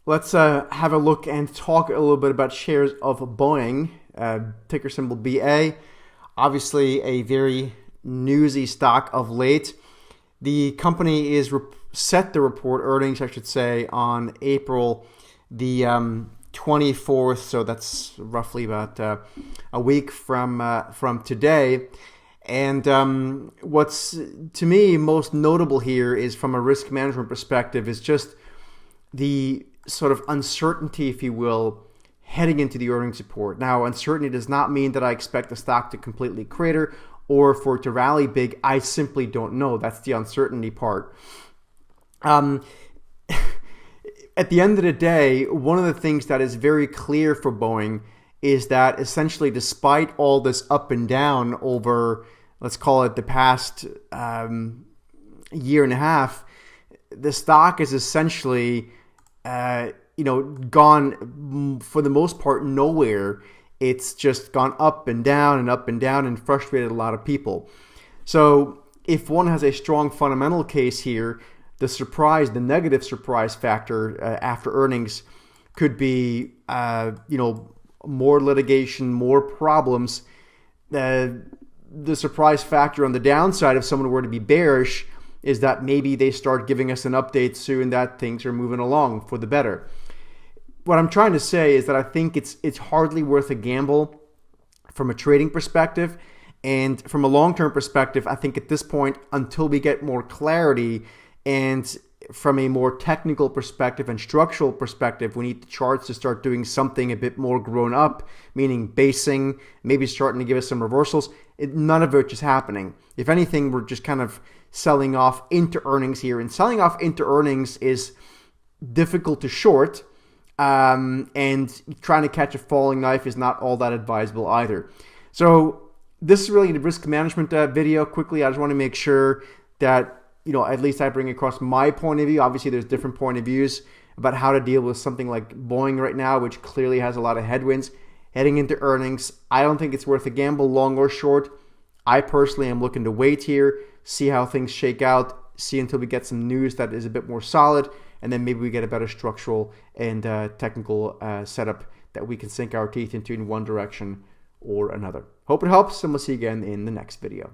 Let's have a look and talk a little bit about shares of Boeing, ticker symbol BA. Obviously, a very newsy stock of late. The company is set to report earnings, I should say, on April the 24th. So that's roughly about a week from today. And what's to me most notable here is, from a risk management perspective, is just the sort of uncertainty, if you will, heading into the earnings report. Now, uncertainty does not mean that I expect the stock to completely crater or for it to rally big. I simply don't know. That's the uncertainty part. At the end of the day, one of the things that is very clear for Boeing is that essentially, despite all this up and down over, let's call it, the past year and a half, the stock is essentially gone for the most part nowhere. It's just gone up and down and frustrated a lot of people. So if one has a strong fundamental case here, the negative surprise factor after earnings could be, more litigation, more problems. The surprise factor on the downside, if someone were to be bearish, is that maybe they start giving us an update soon that things are moving along for the better. What I'm trying to say is that I think it's hardly worth a gamble from a trading perspective. And from a long-term perspective, I think at this point, until we get more clarity, and from a more technical perspective and structural perspective, we need the charts to start doing something a bit more grown up, meaning basing, maybe starting to give us some reversals. None of it is happening. If anything, we're just kind of selling off into earnings here. And selling off into earnings is difficult to short, and trying to catch a falling knife is not all that advisable either. So this is really the risk management video. Quickly, I just want to make sure that at least I bring across my point of view. Obviously, there's different point of views about how to deal with something like Boeing right now, which clearly has a lot of headwinds heading into earnings. I don't think it's worth a gamble, long or short. I personally am looking to wait here, see how things shake out, see until we get some news that is a bit more solid, and then maybe we get a better structural and technical setup that we can sink our teeth into in one direction or another. Hope it helps, and we'll see you again in the next video.